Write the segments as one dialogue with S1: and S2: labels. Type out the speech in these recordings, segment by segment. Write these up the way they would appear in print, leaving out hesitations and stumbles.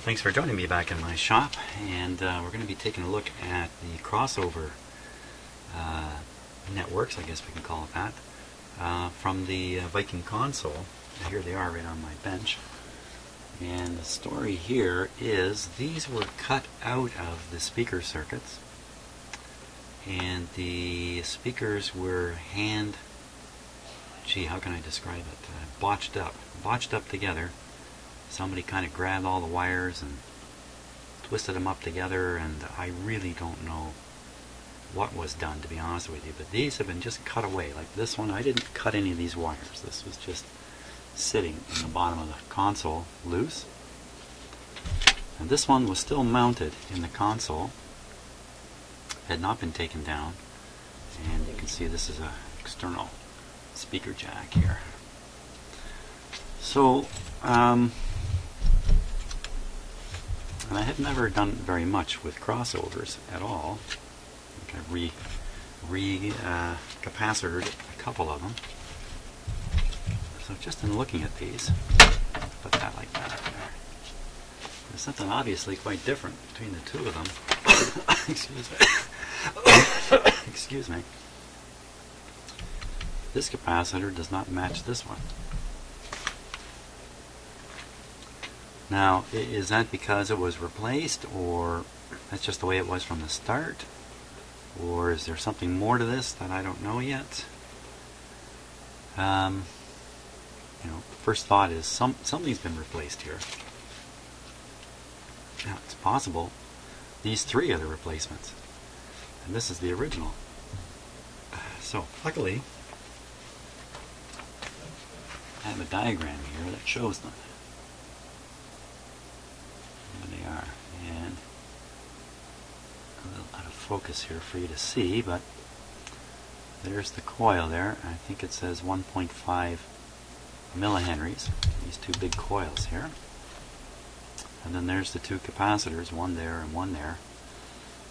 S1: Well, thanks for joining me back in my shop, and we're going to be taking a look at the Cossover networks, I guess we can call it that, from the Viking Console. Here they are right on my bench. And the story here is these were cut out of the speaker circuits, and the speakers were how can I describe it? Botched up together. Somebody kind of grabbed all the wires and twisted them up together, and I really don't know what was done, to be honest with you, but these have been just cut away. Like this one, I didn't cut any of these wires. This was just sitting in the bottom of the console loose, and this one was still mounted in the console, had not been taken down, and you can see this is a external speaker jack here. So and I have never done very much with crossovers at all. I think I've capacitored a couple of them. So just in looking at these, put that like that there. There's something obviously quite different between the two of them. Excuse me. Excuse me. This capacitor does not match this one. Now, is that because it was replaced, or that's just the way it was from the start? Or is there something more to this that I don't know yet? First thought is something's been replaced here. Now, it's possible these three are the replacements, and this is the original. So, luckily, I have a diagram here that shows them. There they are, and a little out of focus here for you to see, but there's the coil there. I think it says 1.5 millihenries, these two big coils here. And then there's the two capacitors, one there and one there.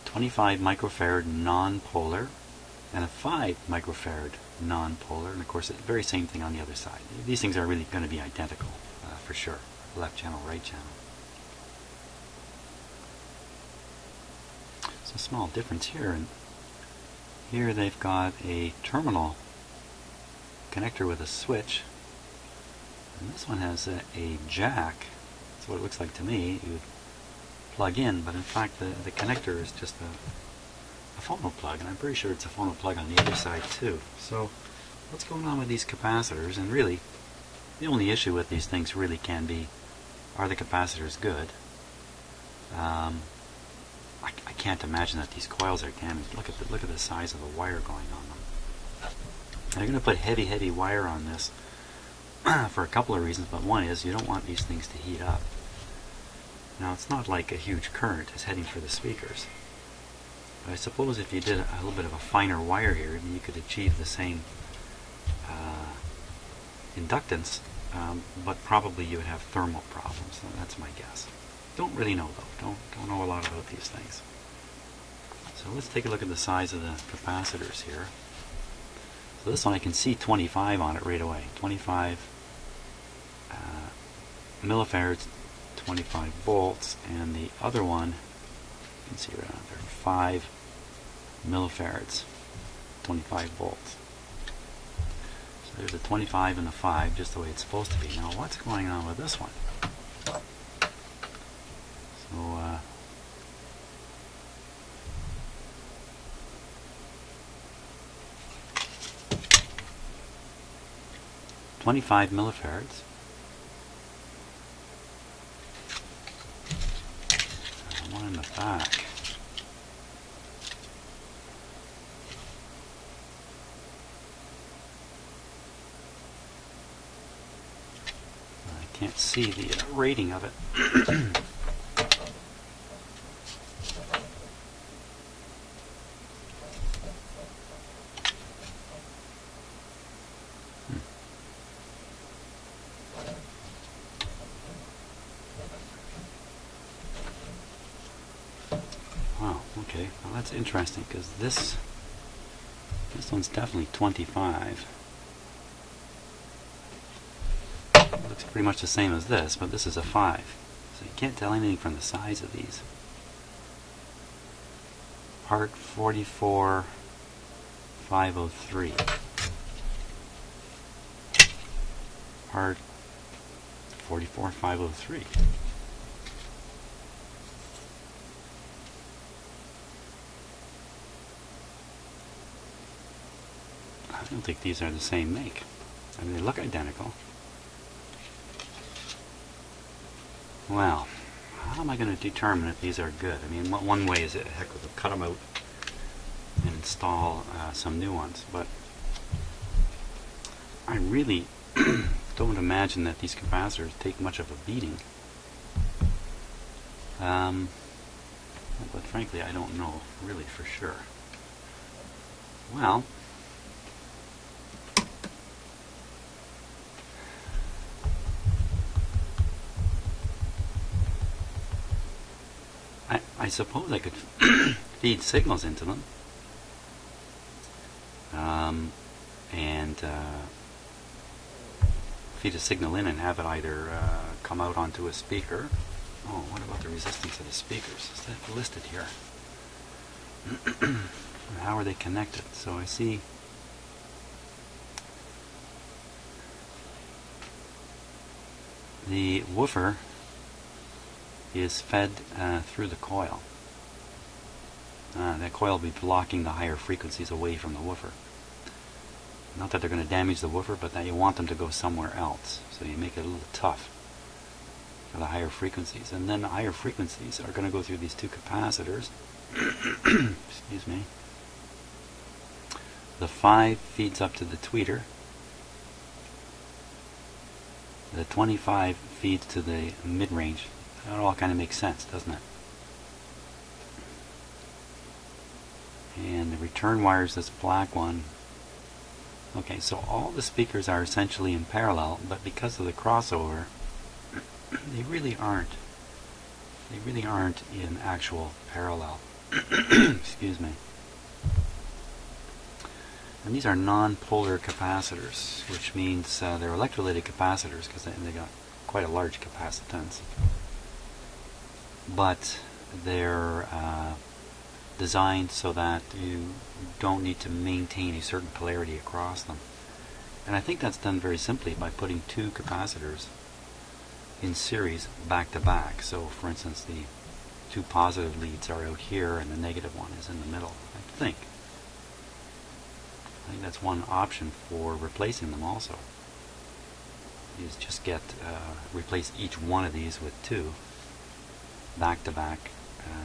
S1: 25 microfarad non-polar and a 5 microfarad non-polar, and of course the very same thing on the other side. These things are really going to be identical for sure. Left channel, right channel. It's a small difference here, and here they've got a terminal connector with a switch, and this one has a jack. That's what it looks like to me. You would plug in, but in fact the connector is just a phono plug, and I'm pretty sure it's a phono plug on the other side too. So what's going on with these capacitors? And really, the only issue with these things really can be, are the capacitors good? I can't imagine that these coils are damaged. Look at the size of the wire going on them. They're going to put heavy wire on this for a couple of reasons, but one is you don't want these things to heat up. Now, it's not like a huge current is heading for the speakers, but I suppose if you did a little bit of a finer wire here, you could achieve the same inductance, but probably you would have thermal problems. So that's my guess. Don't really know though. Don't know a lot about these things. So let's take a look at the size of the capacitors here. So this one I can see 25 on it right away. 25 millifarads, 25 volts, and the other one you can see right on there, 5 millifarads, 25 volts. So there's a 25 and the 5, just the way it's supposed to be. Now what's going on with this one? So 25 millifarads. And one in the back. I can't see the rating of it. Wow, okay, well that's interesting, because this one's definitely 25. It looks pretty much the same as this, but this is a 5. So you can't tell anything from the size of these. Part 44503. Part 44503. I don't think these are the same make. I mean, they look identical. Well, how am I going to determine if these are good? I mean, one way is, heck, we'll cut them out and install some new ones, but I really don't imagine that these capacitors take much of a beating. But frankly, I don't know really for sure. Well, I suppose I could feed signals into them, and feed a signal in and have it either come out onto a speaker. Oh, what about the resistance of the speakers? Is that listed here? How are they connected? So I see the woofer is fed through the coil. That coil will be blocking the higher frequencies away from the woofer. Not that they're going to damage the woofer, but that you want them to go somewhere else. So you make it a little tough for the higher frequencies. And then the higher frequencies are going to go through these two capacitors. Excuse me. The 5 feeds up to the tweeter. The 25 feeds to the mid-range. That all kind of makes sense, doesn't it? And the return wire is this black one. Okay, so all the speakers are essentially in parallel, but because of the crossover, they really aren't. They really aren't in actual parallel. Excuse me. And these are non-polar capacitors, which means they're electrolytic capacitors because they got quite a large capacitance. But they're designed so that you don't need to maintain a certain polarity across them. And I think that's done very simply by putting two capacitors in series back to back. So for instance, the two positive leads are out here and the negative one is in the middle, I think. I think that's one option for replacing them also. Is just replace each one of these with two back-to-back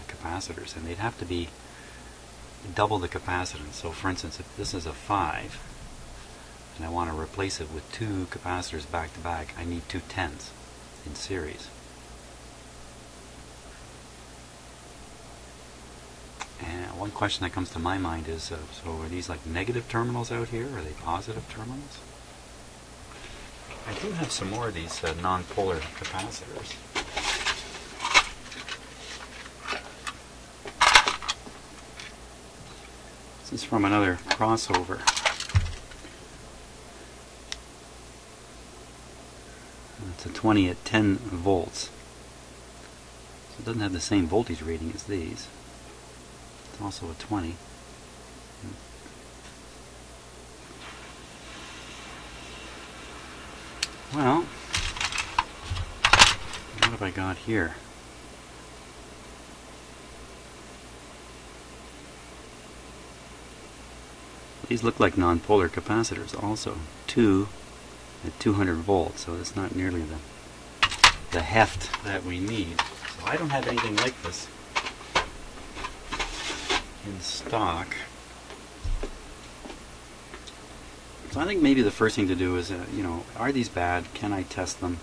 S1: capacitors, and they'd have to be double the capacitance. So for instance, if this is a 5 and I want to replace it with two capacitors back-to-back, I need two 10s in series. And one question that comes to my mind is, so are these like negative terminals out here, or are they positive terminals? I do have some more of these non-polar capacitors. This is from another Cossover. It's a 20 at 10 volts. So it doesn't have the same voltage rating as these. It's also a 20. Well, what have I got here? These look like non-polar capacitors also. 2 at 200 volts, so it's not nearly the heft that we need. So I don't have anything like this in stock. So I think maybe the first thing to do is, are these bad? Can I test them?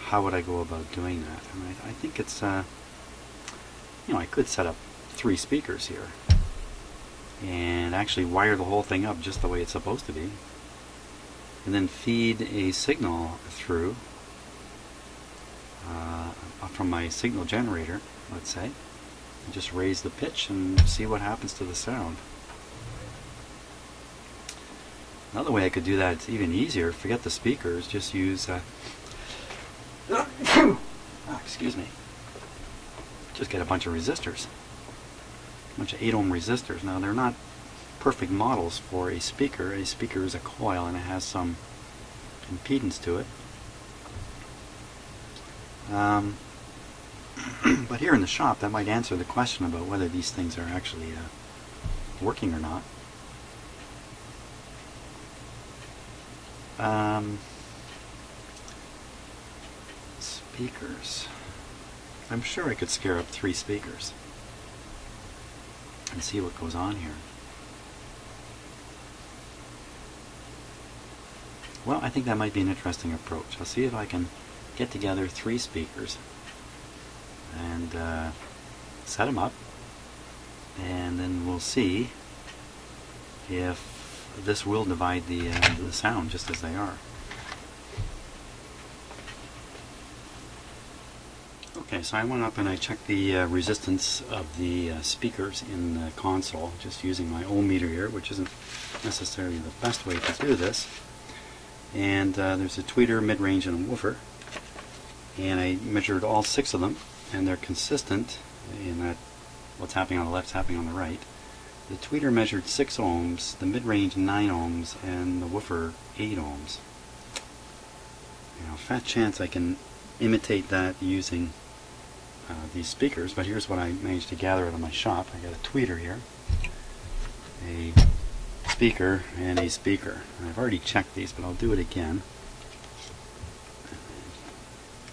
S1: How would I go about doing that? I mean, I think it's, I could set up 3 speakers here and actually wire the whole thing up just the way it's supposed to be, and then feed a signal through from my signal generator, let's say, and just raise the pitch and see what happens to the sound. Another way I could do that, it's even easier, forget the speakers, just use excuse excuse me, just get a bunch of resistors, a bunch of 8 ohm resistors. Now they're not perfect models for a speaker. A speaker is a coil and it has some impedance to it. But here in the shop, that might answer the question about whether these things are actually working or not. Speakers. I'm sure I could scare up 3 speakers and see what goes on here. Well, I think that might be an interesting approach. I'll see if I can get together 3 speakers and set them up, and then we'll see if this will divide the sound just as they are. Okay, so I went up and I checked the resistance of the speakers in the console just using my ohm meter here, which isn't necessarily the best way to do this. And there's a tweeter, mid-range, and a woofer, and I measured all 6 of them, and they're consistent in that what's happening on the left is happening on the right. The tweeter measured 6 ohms, the mid-range 9 ohms, and the woofer 8 ohms. Now, fat chance I can imitate that using these speakers, but here's what I managed to gather out of my shop. I got a tweeter here, a speaker, and a speaker. I've already checked these, but I'll do it again.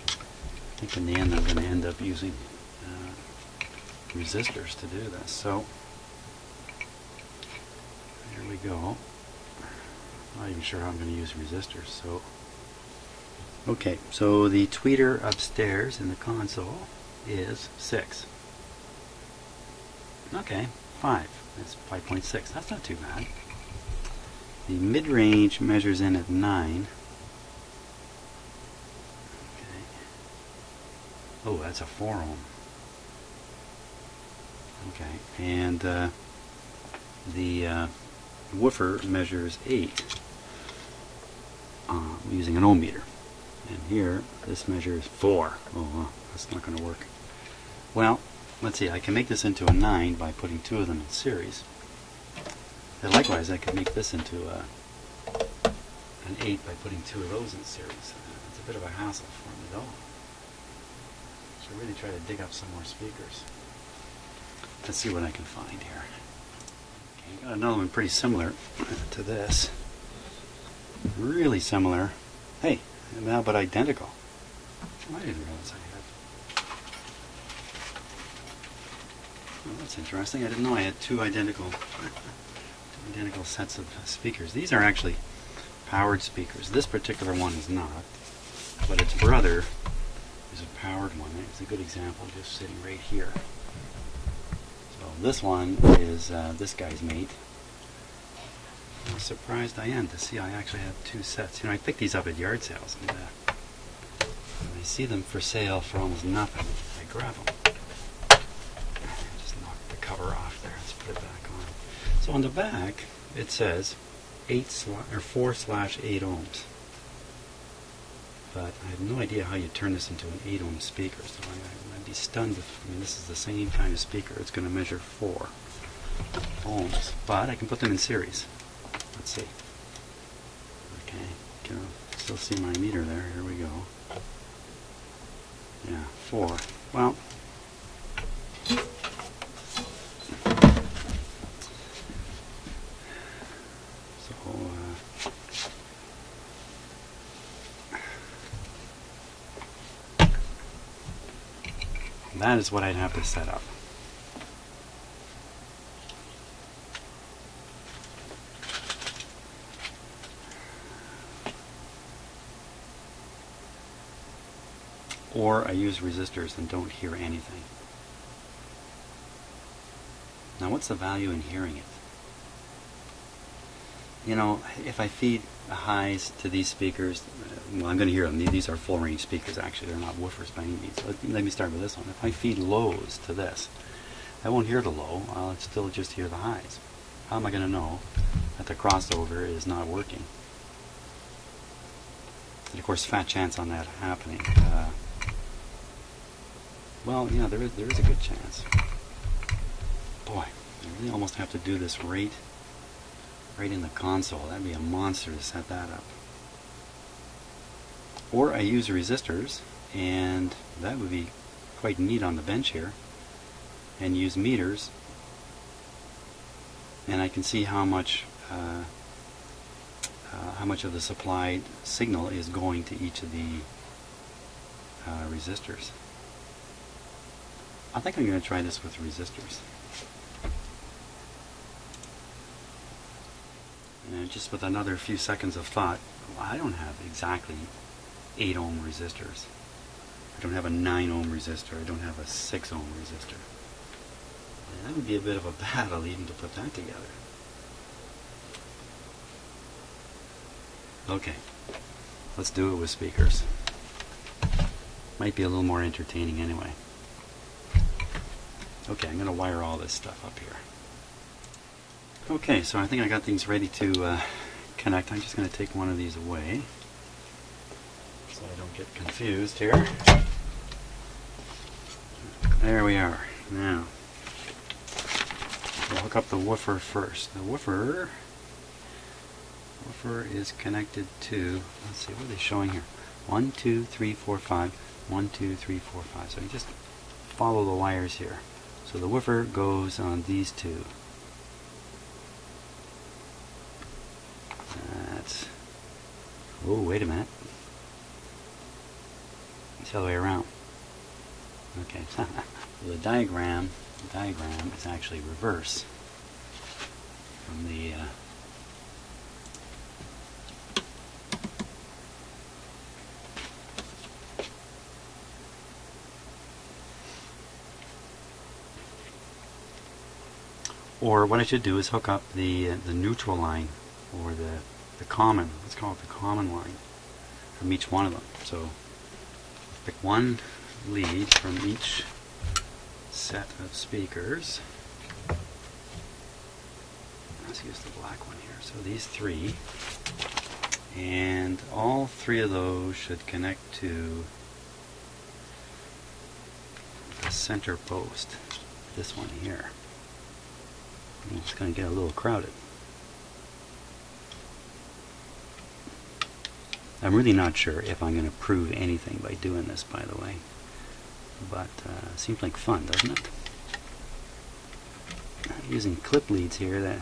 S1: I think in the end I'm going to end up using resistors to do this. So here we go. I'm not even sure how I'm going to use resistors. So okay, so the tweeter upstairs in the console is 6. Okay, 5. That's 5.6. That's not too bad. The mid-range measures in at 9. Okay. Oh, that's a 4 ohm. Okay, and the woofer measures 8 using an ohm meter. And here, this measures 4. Oh, well, that's not going to work. Well, let's see, I can make this into a 9 by putting 2 of them in series. And likewise, I could make this into an 8 by putting 2 of those in series. It's a bit of a hassle for me, though. I should really try to dig up some more speakers. Let's see what I can find here. Okay, got another one pretty similar to this. Really similar. Hey, now but identical. I didn't realize I had. Well, that's interesting. I didn't know I had 2 identical sets of speakers. These are actually powered speakers. This particular one is not, but its brother is a powered one. It's a good example, just sitting right here. So this one is this guy's mate. How surprised I am to see I actually have 2 sets. You know, I picked these up at yard sales, and when I see them for sale for almost nothing, I grab them. Just knock the cover off there. Let's put it back on. So on the back, it says 4/8 ohms. But I have no idea how you turn this into an 8 ohm speaker. So I'd be stunned if, I mean, this is the same kind of speaker. It's going to measure 4 ohms. But I can put them in series. Let's see. Okay, can still see my meter there. Here we go. Yeah, 4. Well, that is what I'd have to set up. Or I use resistors and don't hear anything. Now what's the value in hearing it? You know, if I feed highs to these speakers, well, I'm going to hear them. These are full range speakers actually. They're not woofers by any means. Let me start with this one. If I feed lows to this, I won't hear the low. I'll still just hear the highs. How am I going to know that the crossover is not working? And of course, fat chance on that happening. Well, yeah, there is a good chance. Boy, I really almost have to do this right in the console. That'd be a monster to set that up. Or I use resistors, and that would be quite neat on the bench here, and use meters, and I can see how much of the supplied signal is going to each of the resistors. I think I'm going to try this with resistors. And just with another few seconds of thought, I don't have exactly 8 ohm resistors. I don't have a 9 ohm resistor. I don't have a 6 ohm resistor. And that would be a bit of a battle even to put that together. Okay, let's do it with speakers. Might be a little more entertaining anyway. Okay, I'm going to wire all this stuff up here. Okay, so I think I got things ready to connect. I'm just going to take one of these away so I don't get confused here. There we are. Now, we'll hook up the woofer first. The woofer is connected to, let's see, what are they showing here? 1, 2, 3, 4, 5. 1, 2, 3, 4, 5. So you just follow the wires here. So the woofer goes on these two. That's, oh, wait a minute. It's the other way around. Okay, the diagram is actually reverse from the or what I should do is hook up the neutral line, or the common, let's call it the common line, from each one of them. So pick one lead from each set of speakers. Let's use the black one here. So these 3, and all 3 of those should connect to the center post, this one here. It's going to get a little crowded. I'm really not sure if I'm going to prove anything by doing this, by the way. But it seems like fun, doesn't it? Using clip leads here that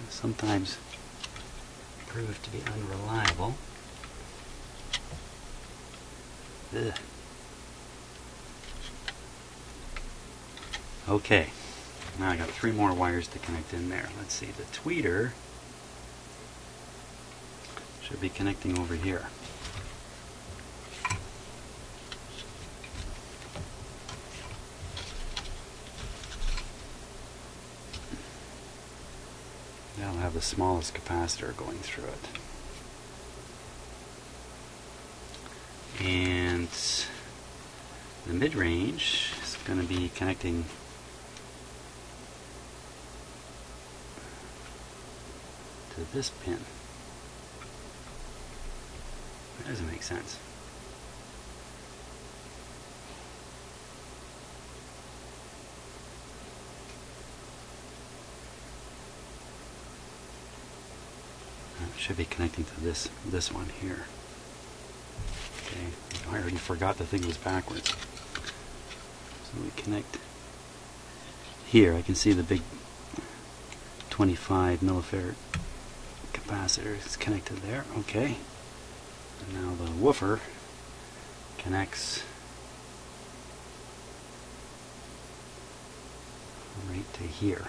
S1: sometimes prove to be unreliable. Ugh. Okay. Now I got 3 more wires to connect in there. Let's see, the tweeter should be connecting over here. That'll have the smallest capacitor going through it. And the mid-range is going to be connecting to this pin. That doesn't make sense. It should be connecting to this one here. Okay, I already forgot the thing was backwards. So we connect here. I can see the big 25 millifarad capacitor is connected there. Okay. And now the woofer connects right to here.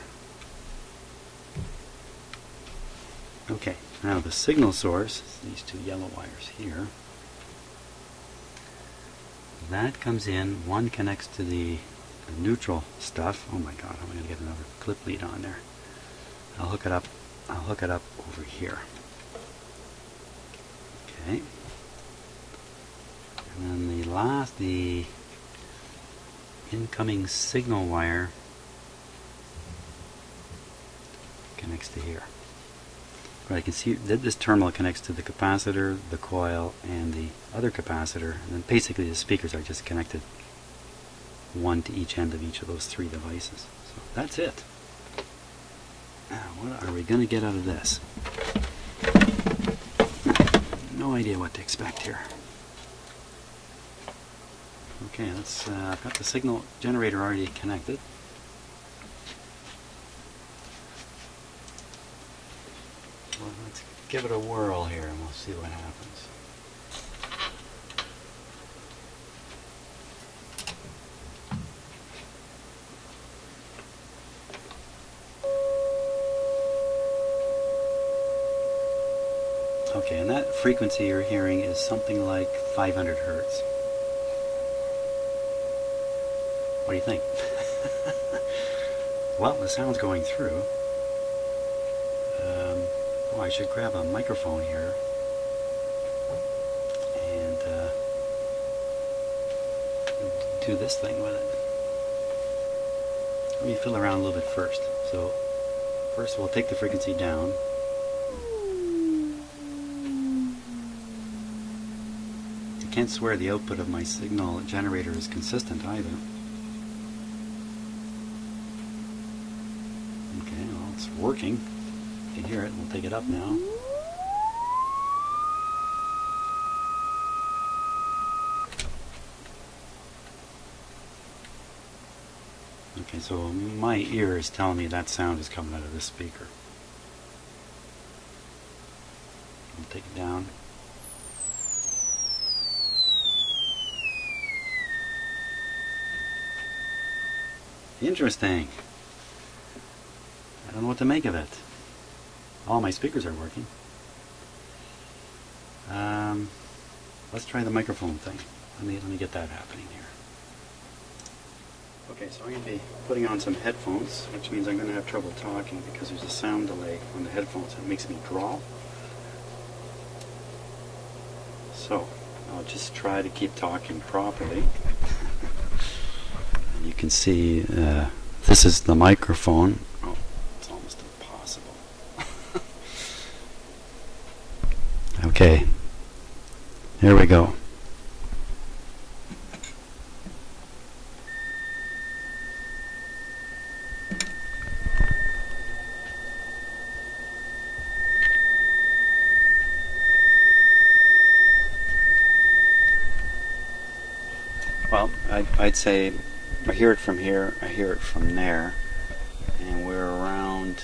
S1: Okay, now the signal source, these 2 yellow wires here, that comes in, one connects to the neutral stuff. Oh my god, I'm going to get another clip lead on there. I'll hook it up over here. Okay. And then the incoming signal wire connects to here. But I can see that this terminal connects to the capacitor, the coil, and the other capacitor, and then basically the speakers are just connected one to each end of each of those three devices. So that's it. Now, what are we going to get out of this? No idea what to expect here. Okay, I've got the signal generator already connected. Well, let's give it a whirl here and we'll see what happens. Okay, and that frequency you're hearing is something like 500 hertz. What do you think? Well, the sound's going through. Oh, I should grab a microphone here and do this thing with it. Let me fiddle around a little bit first. So, first we'll take the frequency down. I can't swear the output of my signal generator is consistent either. Okay, well, it's working. You can hear it. We'll take it up now. Okay, so my ear is telling me that sound is coming out of this speaker. We'll take it down. Interesting. I don't know what to make of it. All my speakers are working. Let's try the microphone thing. Let me get that happening here. Okay, so I'm going to be putting on some headphones, which means I'm going to have trouble talking because there's a sound delay on the headphones. It makes me drawl. So I'll just try to keep talking properly. And you can see this is the microphone. Oh, it's almost impossible. Okay, here we go. Well, I'd say I hear it from here, I hear it from there, and we're around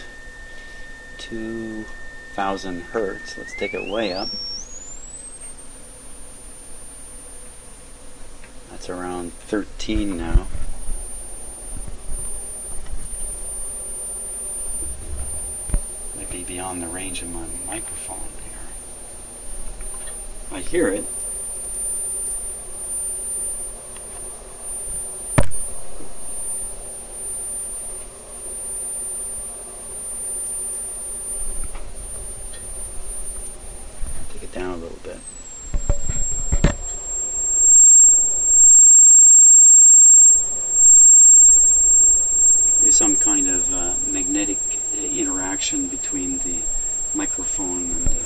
S1: 2,000 hertz. Let's take it way up. That's around 13 now. Maybe beyond the range of my microphone here. I hear it. Down a little bit. There's some kind of magnetic interaction between the microphone and the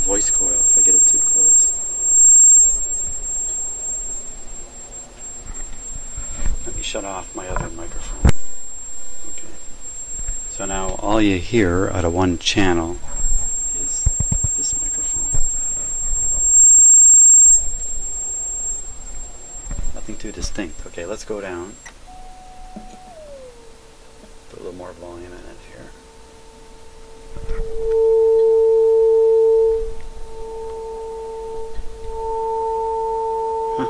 S1: voice coil if I get it too close. Let me shut off my other microphone. Okay. So now all you hear out of one channel is this microphone. Nothing too distinct. Okay, let's go down. Put a little more volume in it here. Huh.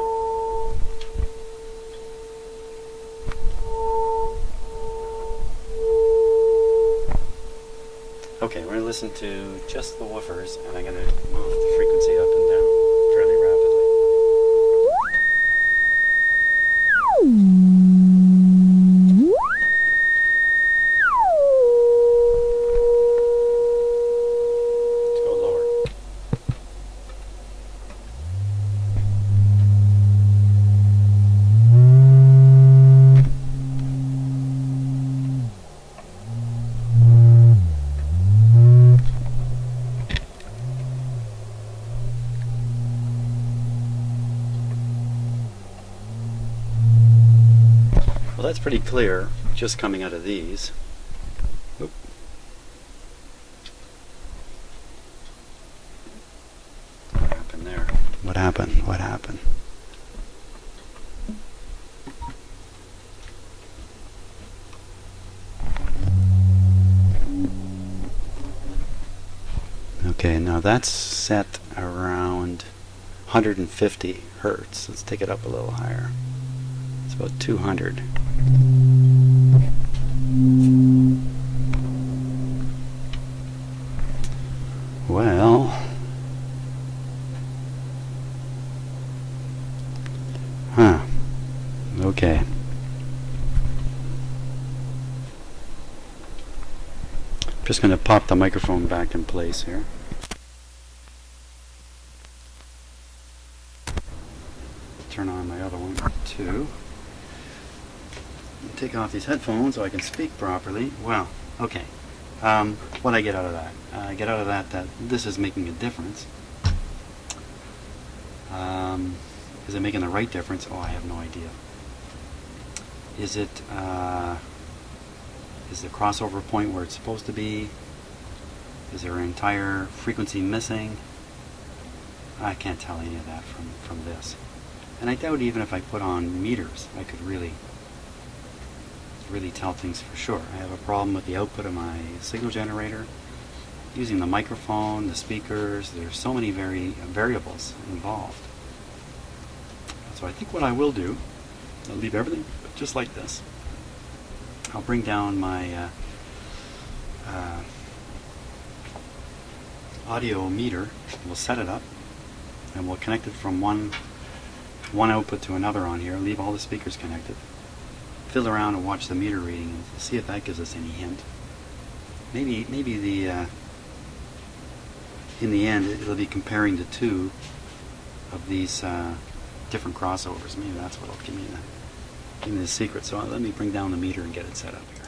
S1: Okay, we're going to listen to just the woofers, and I'm going to move the frequency up and down fairly rapidly. Well, that's pretty clear just coming out of these. Oop. What happened there? What happened? What happened? Okay, now that's set around 150 hertz. Let's take it up a little higher. It's about 200. Well, okay. I'm just going to pop the microphone back in place here. Turn on my other one too. Take off these headphones so I can speak properly. Well, okay. What I get out of that? I get out of that this is making a difference. Is it making the right difference? Oh, I have no idea. Is it is the crossover point where it's supposed to be? Is there an entire frequency missing? I can't tell any of that from this. And I doubt even if I put on meters I could really tell things for sure. I have a problem with the output of my signal generator. Using the microphone, the speakers, there's so many variables involved. So I think what I will do, I'll leave everything just like this. I'll bring down my audio meter, we'll set it up, and we'll connect it from one output to another on here, leave all the speakers connected, fiddle around and watch the meter reading and see if that gives us any hint. Maybe the in the end it'll be comparing the two of these different crossovers. Maybe that's what'll give me the secret. So let me bring down the meter and get it set up here.